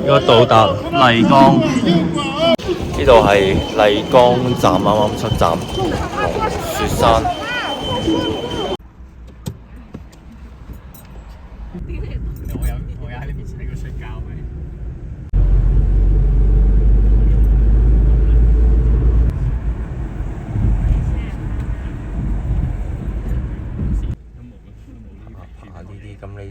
應該到達麗江，呢度係麗江站啱啱出站，龍雪山。我有喺你面前喺度睡覺咩？爬呢啲咁你。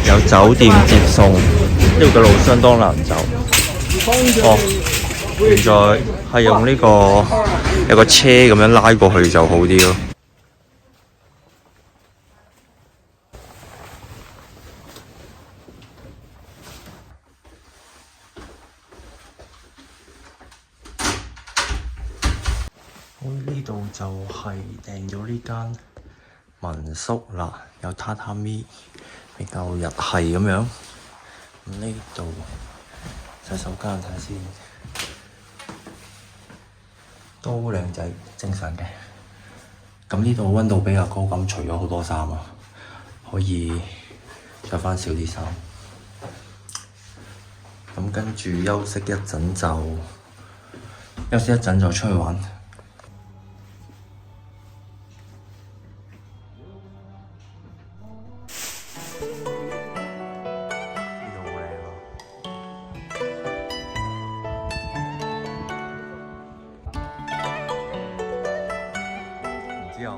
有酒店接送，呢度嘅路相當難走。哦，原來係用呢個有個車咁樣拉過去就好啲咯。呢度就係訂咗呢間民宿啦，有榻榻米，比較日系咁樣。咁呢度洗手間睇下先，都靚仔，正常嘅。咁呢度溫度比較高，咁除咗好多衫啊，可以着翻少啲衫。咁跟住休息一陣就出去玩。之後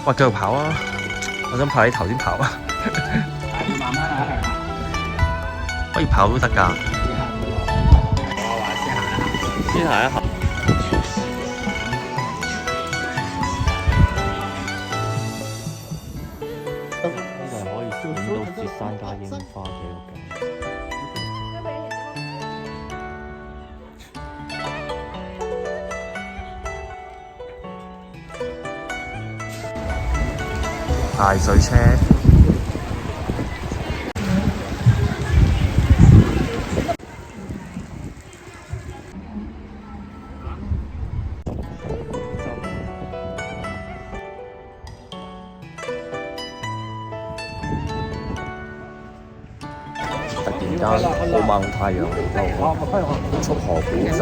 哇，繼續跑啊！我想跑你頭先跑啊！要慢慢啊，可以跑都得㗎。我話先行一行。先行一行。呢度係可以影到雪山加櫻花嘅一個景。大水車，突然間好猛太陽嚟到，束河古鎮。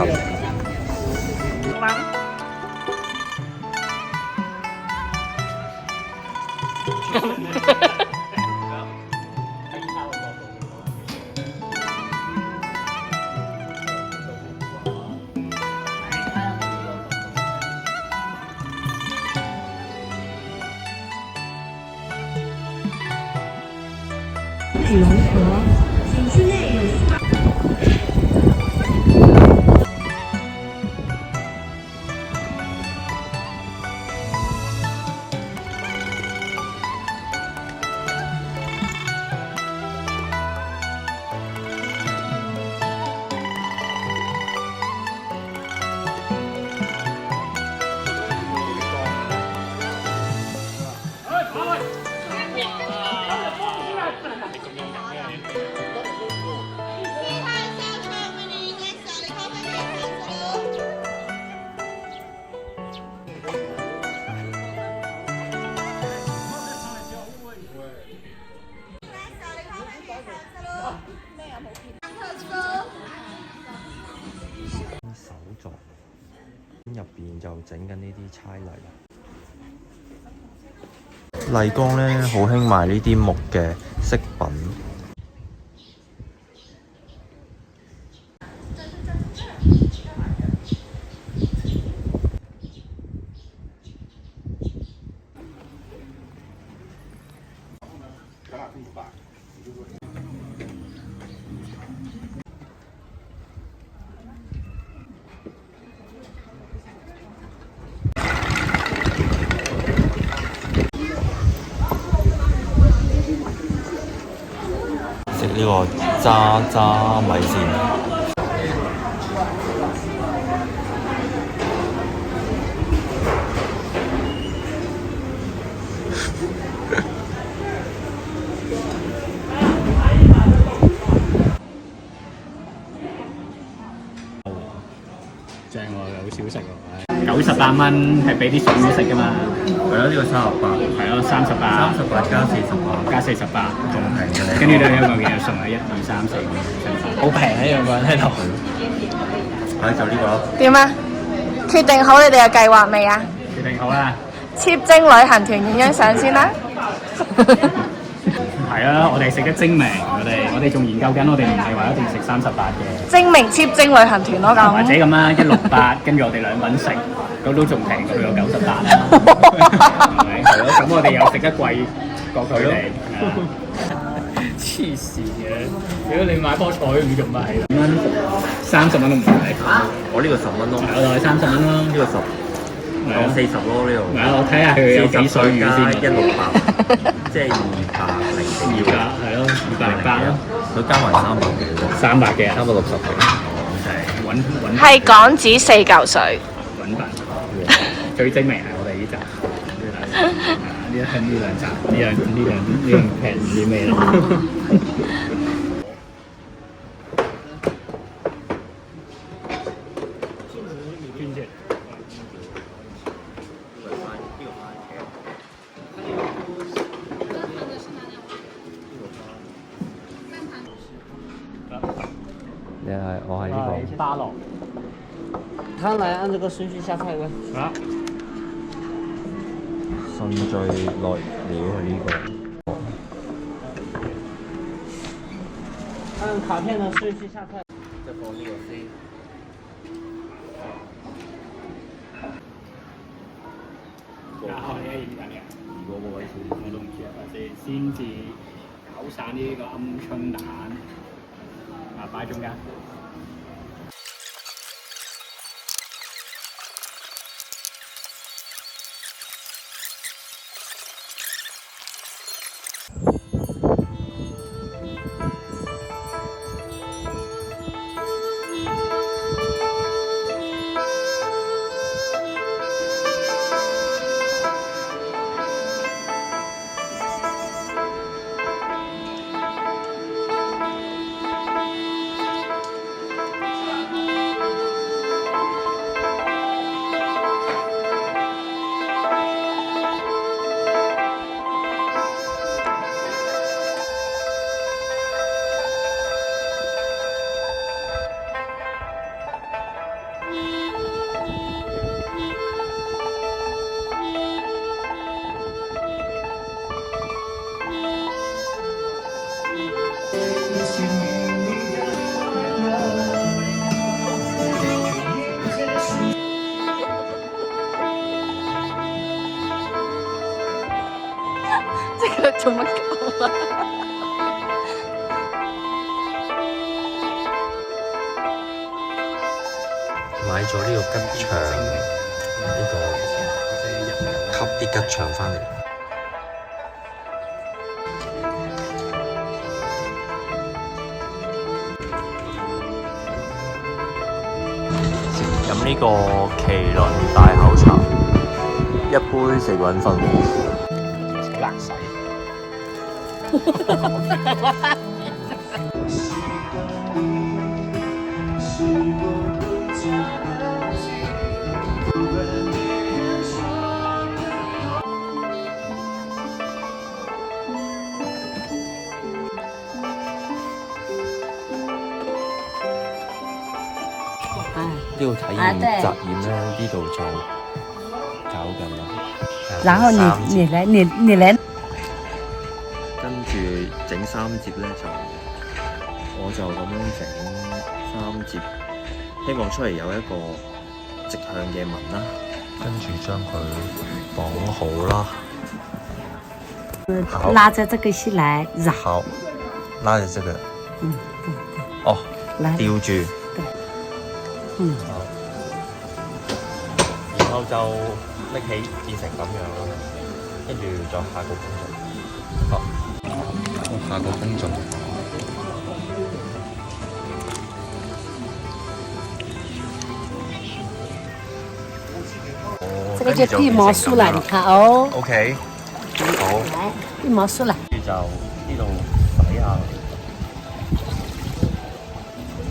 内融合，景区内有。手作入邊就整緊呢啲差泥。麗江呢，好興賣呢啲木嘅飾品。呢個渣米線。正喎，好少食喎。98蚊係俾啲水魚食噶嘛？係咯，呢個38，係咯，38加48，加48，仲平嘅你。跟住兩個幾多餸啊？1、2、3、4、5、6、7、8，好平啊！兩個人喺度。係就呢個啦。點啊？決定好你哋嘅計劃未啊？決定好啦。貼精旅行團影張相先啦。係啊，我哋食得精明，我哋仲研究緊，我哋唔係話一定食38嘅，精明貼精旅行團咯或者咁。咁啦，168，跟住我哋兩個人食，咁都仲平過佢個98啦，係咪？係咯，咁我哋又食得貴過佢哋，黐線嘅！如果你買棵菜唔用咪係咁，30蚊都唔使，我呢個10蚊咯，我就係30蚊咯，呢個10，當40咯呢度。係啊，我睇下佢有幾水魚先。 168，即係200係咯，208咯，佢加埋300幾喎，300嘅，360幾。就係揾係港紙4嚿水。揾飯，最精明係我哋呢集，呢兩集，呢兩平唔知咩啦。你係我係呢巴樂，他來按這個順序下菜唄。好，個順序來了係呢個。按卡片的順序下菜。即係放呢個先。我哋而家如果個位先。我都唔知啊，或者先至搞散呢個鵪鶉蛋，擺中間。這個做乜搞啊？買咗呢個吉祥，呢個吸啲吉祥翻嚟。飲呢個麒麟大口茶，一杯4個人份。好難洗。呢度體驗對紮染咧，呢度就搞緊啦。然後你來，跟住整3摺咧，我就咁樣整3摺，希望出嚟有一個直向嘅紋啦。跟住將佢綁好啦。好，拉着這個先來繞。好，拉住這個。嗯，哦，來吊住。嗯。好，然後就拎起變成咁樣啦，跟住再下個工序。好，下個工序。这个叫地毛酥啦，你看哦。 OK，好。来，地毛酥啦。跟住就呢度洗下，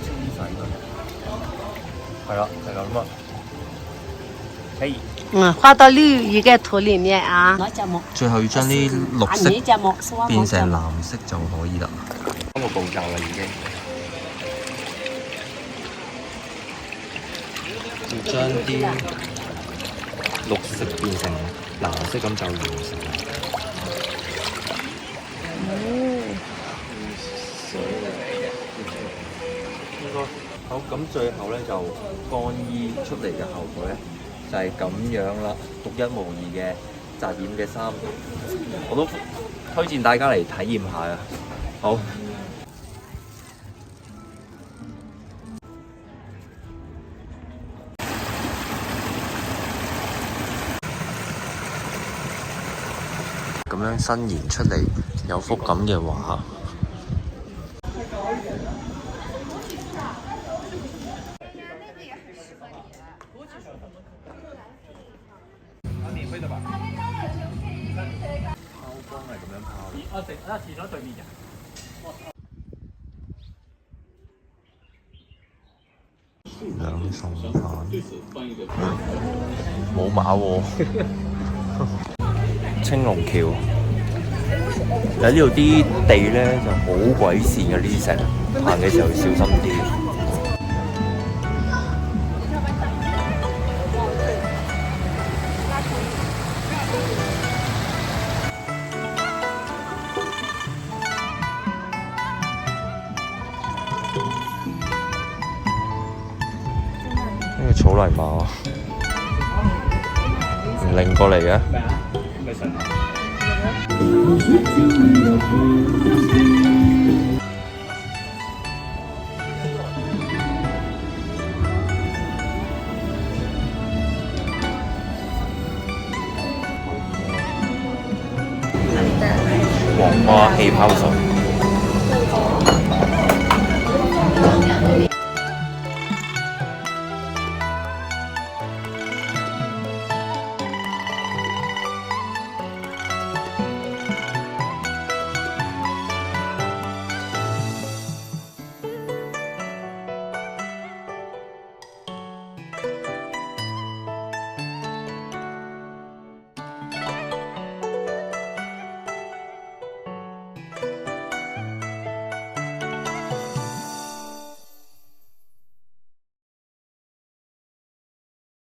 清洗佢。係啦，就咁啦。嘿，放到另一個土裡面啊。攞隻木，最後要將啲綠色呢隻木梳變成藍色就可以啦。三個步驟啦已經。要將啲綠色變成藍色咁就完成啦。好，咁最後咧就乾衣出嚟嘅效果咧就係咁樣啦，獨一無二嘅紮染嘅衫，我都推薦大家嚟體驗下啊！好。咁樣伸延出嚟有幅咁嘅畫。兩餸飯，冇馬喎。青龍橋喺呢度啲地咧就好鬼跣嘅，呢啲石行嘅時候要小心啲。呢個草泥馬唔擰過嚟嘅。咩啊？咪神啊！黃花氣泡水。